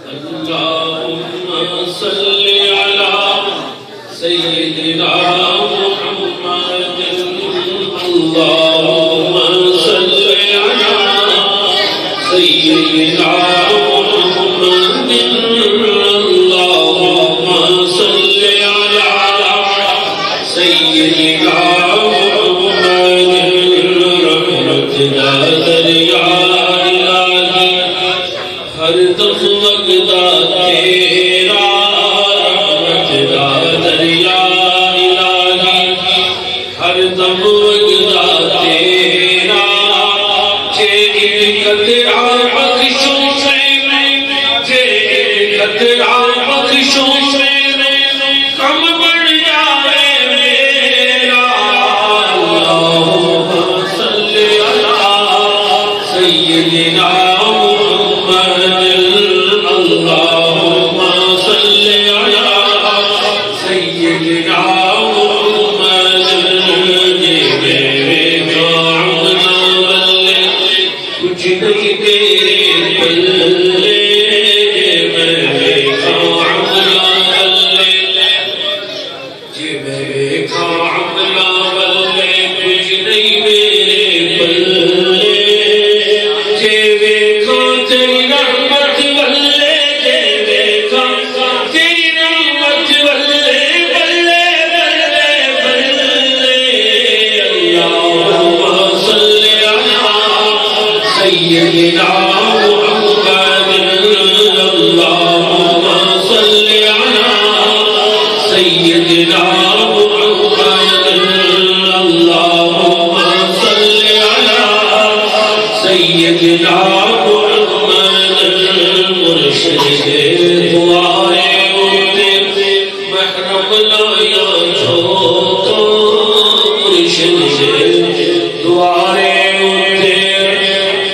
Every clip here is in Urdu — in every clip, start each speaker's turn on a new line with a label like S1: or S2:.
S1: اللهم صل على سيدنا محمد اللهم صل على سيدنا محمد اللهم صل على سيدنا محمد رحمتنا دریا الہی ہر دم وگدا تیرا رحمتنا دریا الہی ہر دم وگدا تیرا جے ایک قطرہ بخشوں جے ایک قطرہ بخشوں کم بڑھ جائے میرا اللہم صلی علی سیدنا محمد اللہم صلی علی سیدنا محمد جے میرے کام نہ بلے کچھ نہیں تیرے بلے جے میرے کام نہ بلے جے میرے کام نہ بلے کچھ نہیں میرے بلے جے ویکھا تیری رحمت بلے جے ویکھا تیری رحمت بلے بلے بلے بلے اللہم صلی علی سیدنا محمد اللہم صلی علی سیدنا محمد اللہم صلی علی سیدنا محمد مرشد سے دعائیں ہوتے محرم لایا جھوکا مرشد سے دعائیں ہوتے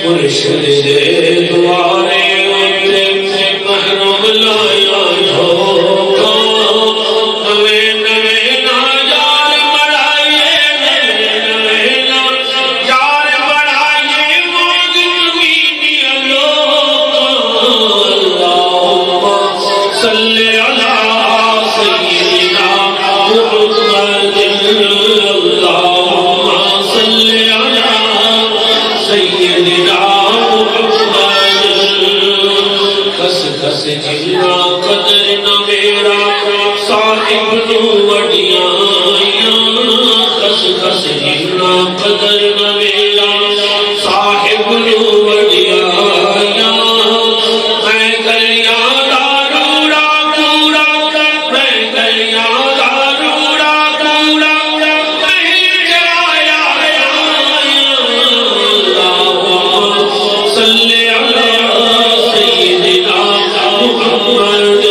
S1: مرشد سے دعائیں ہوتے محرم لایا جھوکا نوے نوے ناجار بڑھائیے نوے ناجار بڑھائیے موج تمہیں اللہم صلی علی سیدنا محمد اللہم صلی علی سیدنا محمد کس کس جنا قدر نہ میرا صاحب نو وڈیاں کس کس جنا قدر نہ میرا صاحب نو وڈیاں میں گلیاں دا روڑا کوڑا میں گلیاں دا روڑا کوڑا میں جایا اللہم صلی علی سیدنا محمد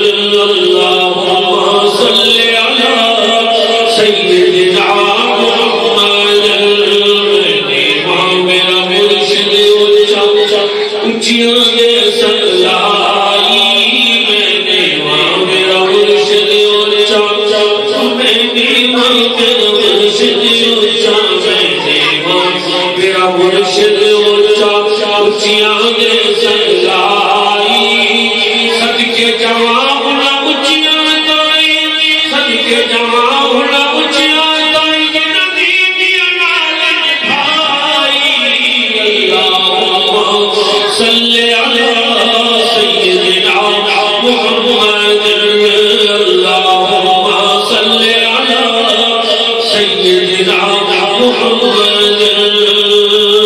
S1: اللہم صلی علی سیدنا محمد ماں میرا مرشد اونچیاں یہ سلائی میں نے ماں میرا مرشد میں نے ماں میرا مرشد میں نے ماں میرا مرشد اونچیاں یہ سلائی صدقے جواب نہ اونچیاں تائی صدقے جواب نہ اونچیاں تائی نبی دیا نال بھائی اللہم صلی علی سیدنا محمد